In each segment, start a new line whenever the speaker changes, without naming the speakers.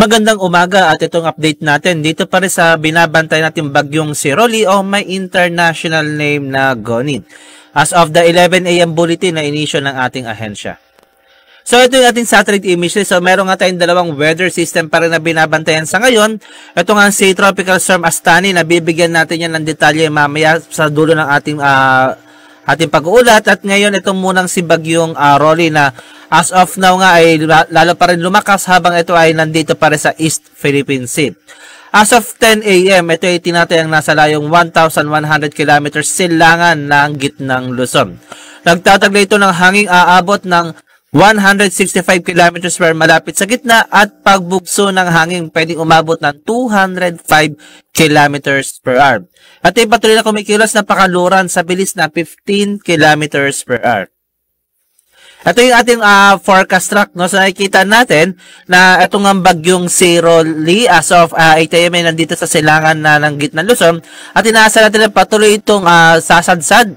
Magandang umaga at itong update natin dito pa rin sa binabantay natin bagyong si Rolly o may international name na Goni. As of the 11 AM bulletin na inisyo ng ating ahensya. So ito yung ating satellite image. So meron nga tayong dalawang weather system pa rin na binabantayan sa ngayon. Ito nga si Tropical Storm Astani na bibigyan natin yan ng detalye mamaya sa dulo ng ating pag-uulat. At ngayon itong munang si bagyong Rolly na as of now nga ay lalo pa rin lumakas habang ito ay nandito pa rin sa East Philippine Sea. As of 10 AM, ito ay tinatayang nasa layong 1,100 kilometers silangan ng gitnang Luzon. Nagtataglay ito ng hanging aabot ng 165 kilometers per malapit sa gitna at pagbugso ng hangin pwedeng umabot ng 205 kilometers per hour. At ay patuloy na kumikilos na pakaluran sa bilis na 15 kilometers per hour. Ito yung ating forecast track, no? So nakikita natin na itong ang bagyong si Rolly as of 8 AM ay nandito sa silangan na ng gitnang Luzon at inaasa natin na patuloy itong sasadsad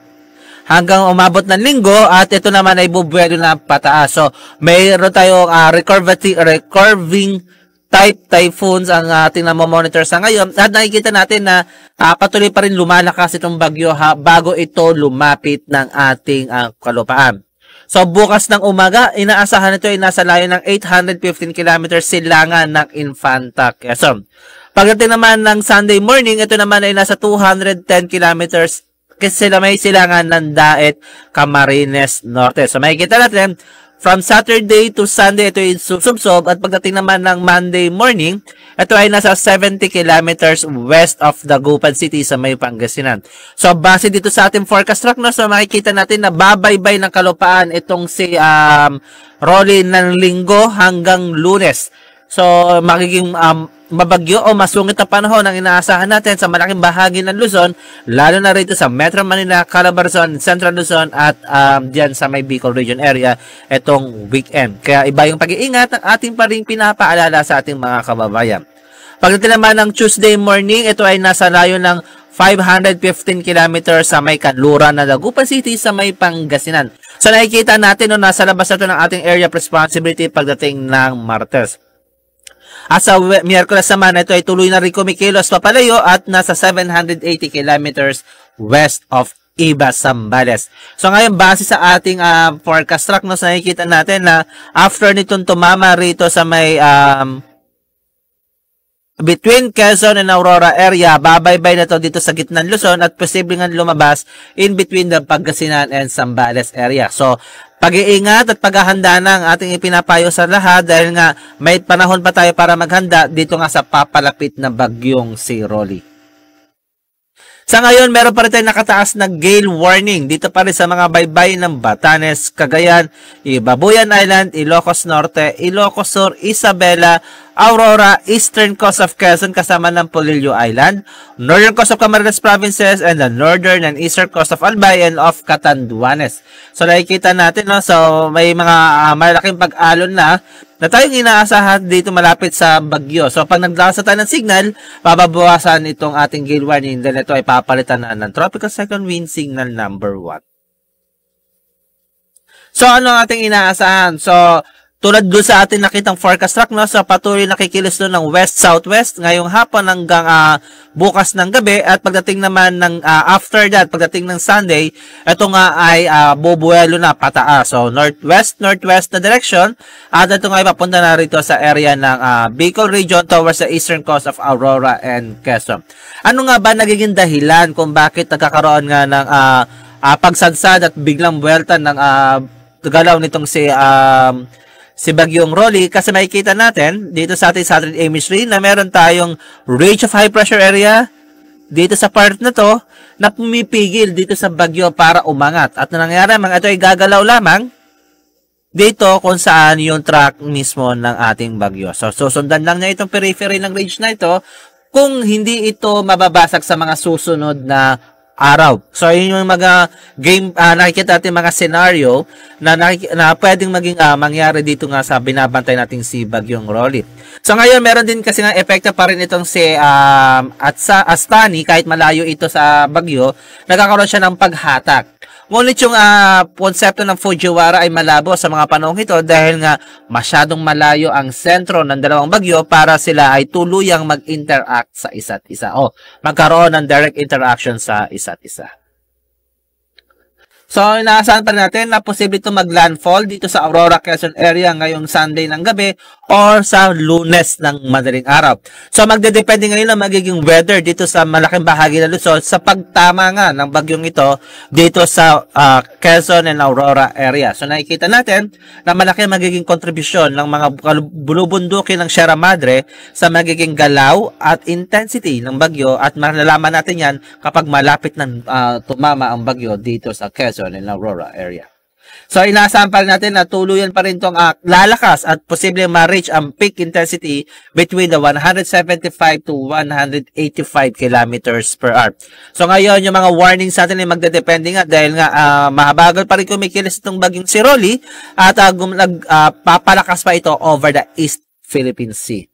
hanggang umabot ng linggo at ito naman ay bubuelo na pataas. So mayroon tayong recurving type typhoons ang ating monitor sa ngayon at nakikita natin na patuloy pa rin lumalakas itong bagyo bago ito lumapit ng ating kalupaan. So bukas ng umaga, inaasahan ito ay nasa layo ng 815 kilometers silangan ng Infanta, Quezon. Pagdating naman ng Sunday morning, ito naman ay nasa 210 kilometers kasi may silangan ng Daet, Camarines Norte. So makikita natin, from Saturday to Sunday, ito ay susubsob at pagdating naman ng Monday morning, ito ay nasa 70 kilometers west of Dagupan City sa may Pangasinan. So base dito sa ating forecast track, no, so makikita natin na babaybay ng kalupaan itong si Rolly ng linggo hanggang Lunes. So magiging mabagyo o masungit na panahon ang inaasahan natin sa malaking bahagi ng Luzon, lalo na rito sa Metro Manila, Calabarzon, Central Luzon at diyan sa may Bicol Region area itong weekend. Kaya iba yung pag-iingat ng ating pa rin pinapaalala sa ating mga kababayan. Pagdating naman ng Tuesday morning, ito ay nasa layo ng 515 kilometers sa may kanluran na Dagupan City sa may Pangasinan. So nakikita natin no, nasa labas na ito ng ating area of responsibility pagdating ng Martes. At sa Miyerkules naman, ito ay tuloy na rin kumikilos papalayo at nasa 780 kilometers west of Ibas, Zambales. So ngayon, base sa ating forecast track, no, so nakikita natin na after nitong tumama rito sa may between Quezon and Aurora area, babaybay na to dito sa gitnang Luzon at posibleng nga lumabas in between the Pangasinan and Zambales area. So, pag-iingat at paghahanda ng ating ipinapayo sa lahat dahil nga may panahon pa tayo para maghanda dito nga sa papalapit na bagyong si Rolly. Sa ngayon, meron pa rin tayong nakataas na gale warning dito pa rin sa mga baybay ng Batanes, Cagayan, Babuyan Island, Ilocos Norte, Ilocos Sur, Isabela, Aurora, Eastern Coast of Quezon kasama ng Polillo Island, Northern Coast of Camarines Provinces, and the Northern and Eastern Coast of Albay and of Catanduanes. So nakikita natin, no? So may mga malaking pag-alon na tayong inaasahan dito malapit sa bagyo. So pag naglasa tayo ng signal, pababawasan itong ating gale warning. Then ito ay papalitan na ng Tropical Cyclone Wind Signal number 1. So ano ang ating inaasahan? So tulad doon sa ating nakitang forecast track, no, so patuloy nakikilos doon ng west-southwest ngayong hapon hanggang bukas ng gabi at pagdating naman ng after that, pagdating ng Sunday, ito nga ay bubuelo na pataas. So northwest na direction at ito nga ay papunta na rito sa area ng Bicol Region towards the eastern coast of Aurora and Quezon. Ano nga ba nagiging dahilan kung bakit nagkakaroon nga ng pagsadsad at biglang buwelta ng galaw nitong si bagyong Rolly? Kasi makikita natin dito sa ating satellite imagery na meron tayong range of high pressure area dito sa part na to na pumipigil dito sa bagyo para umangat. At nangyari mga ito ay gagalaw lamang dito kung saan yung track mismo ng ating bagyo. So susundan lang niya itong periphery ng range na ito kung hindi ito mababasag sa mga susunod na araw. So, yun yung mga nakikita natin mga scenario na pwedeng maging mangyari dito nga sa binabantay nating si bagyong Rolly. So, ngayon, meron din kasi nga epekto pa rin itong si Astani, kahit malayo ito sa bagyo, nagkakaroon siya ng paghatak Ngunit yung konsepto ng Fujiwara ay malabo sa mga panahong ito dahil nga masyadong malayo ang sentro ng dalawang bagyo para sila ay tuluyang mag-interact sa isa't isa o magkaroon ng direct interaction sa isa't isa. So, inaasahan pa rin natin na posible ito mag-landfall dito sa Aurora, Quezon area ngayong Sunday ng gabi or sa Lunes ng madaling araw. So, magdedepende ngayon ang magiging weather dito sa malaking bahagi ng Luzon sa pagtama nga ng bagyong ito dito sa Quezon and Aurora area. So, nakikita natin na malaki magiging kontribusyon ng mga bulubunduki ng Sierra Madre sa magiging galaw at intensity ng bagyo at malalaman natin yan kapag malapit ng tumama ang bagyo dito sa Quezon and Aurora area. So, inaasahan pa rin natin na tuluyan pa rin itong lalakas at posibleng ma-reach ang peak intensity between the 175 to 185 kilometers per hour. So, ngayon, yung mga warnings natin ay magdedepende nga dahil nga mahabagal pa rin kumikilos itong bagyong si Rolly at papalakas pa ito over the East Philippine Sea.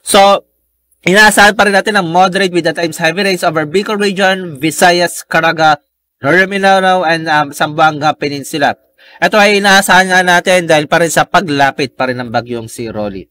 So, inaasahan pa rin natin ang moderate with at times heavy rains over Bicol region, Visayas, Caraga, Northern Mindanao, and Zamboanga Peninsula. Ito ay inaasahan nga natin dahil pa rin sa paglapit pa rin ng bagyong si Rolly.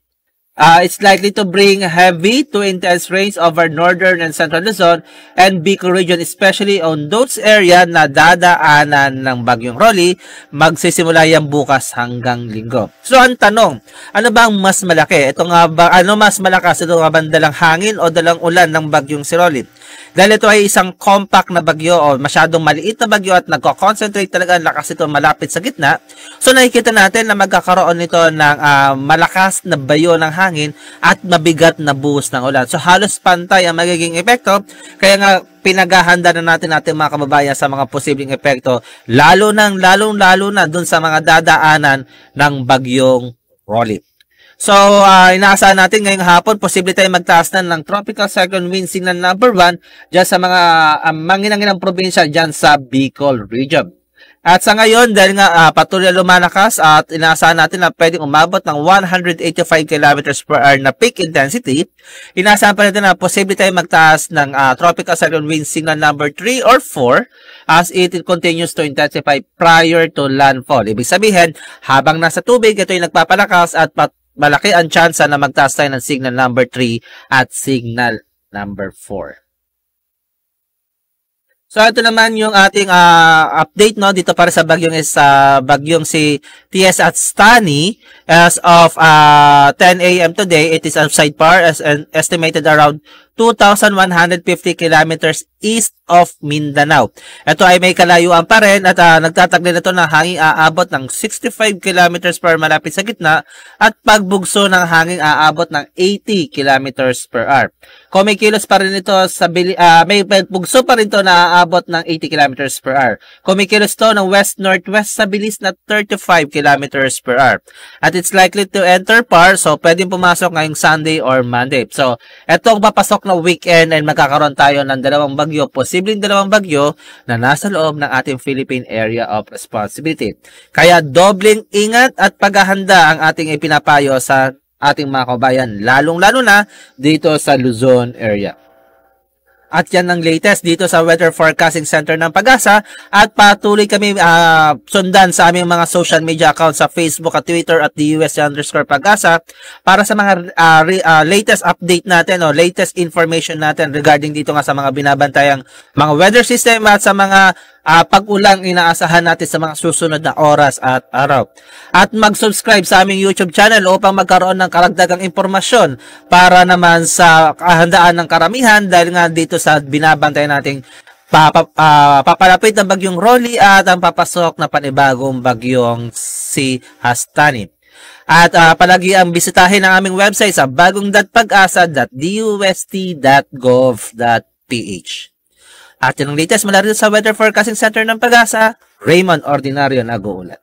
It's likely to bring heavy to intense rains over northern and central Luzon and Bicol region, especially on those area na dadaanan ng bagyong Rolly. Magsisimula yan bukas hanggang linggo. So, ang tanong, ano ba ang mas malaki? Ito nga ba, ano mas malakas? Ito nga ba dalang hangin o dalang ulan ng bagyong si Rolly? Dahil ito ay isang compact na bagyo o masyadong maliit na bagyo at nagko-concentrate talaga ang lakas ito malapit sa gitna. So, nakikita natin na magkakaroon nito ng malakas na bayo ng hangin at mabigat na buhos ng ulan. So, halos pantay ang magiging epekto. Kaya nga, pinaghahanda na natin mga kababayan sa mga posibleng epekto, lalo na dun sa mga dadaanan ng bagyong Rolly. So, inaasahan natin ngayong hapon, posible tayong magtaas na ng tropical cyclone wind signal number 1 dyan sa mga manginang-inang probinsya dyan sa Bicol region. At sa ngayon, dahil nga patuloy na lumalakas at inaasahan natin na pwedeng umabot ng 185 km per hour na peak intensity, inaasahan pa natin na posible tayong magtaas ng tropical cyclone wind signal number 3 or 4 as it continues to intensify prior to landfall. Ibig sabihin, habang nasa tubig, ito yung nagpapalakas at malaki ang tsansa na magtaas tayo ng signal number 3 at signal number 4. So, ito naman yung ating update no dito para sa bagyong si TS at Stani. As of 10 a.m. today, it is outside par as estimated around 2,150 kilometers east of Mindanao. Ito ay may kalayuan pa rin at nagtataglid ito ng hanging aabot ng 65 kilometers per hour malapit sa gitna at pagbugso ng hanging aabot ng 80 kilometers per hour. Kumikilos pa rin ito sa may pagbugso pa rin ito na aabot ng 80 kilometers per hour. Kumikilos ito ng west-northwest sa bilis na 35 kilometers per hour. At it's likely to enter par, so pwedeng pumasok ngayong Sunday or Monday. So, etong papasok na weekend ay magkakaroon tayo ng dalawang bagyo, posibleng dalawang bagyo na nasa loob ng ating Philippine Area of Responsibility. Kaya dobleng ingat at paghahanda ang ating ipinapayo sa ating mga kabayan, lalong-lalo na dito sa Luzon area. At yan ang latest dito sa Weather Forecasting Center ng Pag-asa at patuloy kami sundan sa aming mga social media accounts sa Facebook at Twitter at DUST_Pag-asa para sa mga latest update natin o latest information natin regarding dito nga sa mga binabantayang mga weather system at sa mga pag-ulang inaasahan natin sa mga susunod na oras at araw. At mag-subscribe sa aming YouTube channel upang magkaroon ng karagdagang impormasyon para naman sa kahandaan ng karamihan dahil nga dito sa binabantay nating papalapit ng bagyong Rolly at ang papasok na panibagong bagyong si Hastani. At palagi ang bisitahin ang aming website sa bagong.pag-asa.dust.gov.ph. At yung latest mula rin sa Weather Forecasting Center ng Pag-asa, Raymond Ordinario nag-uulat.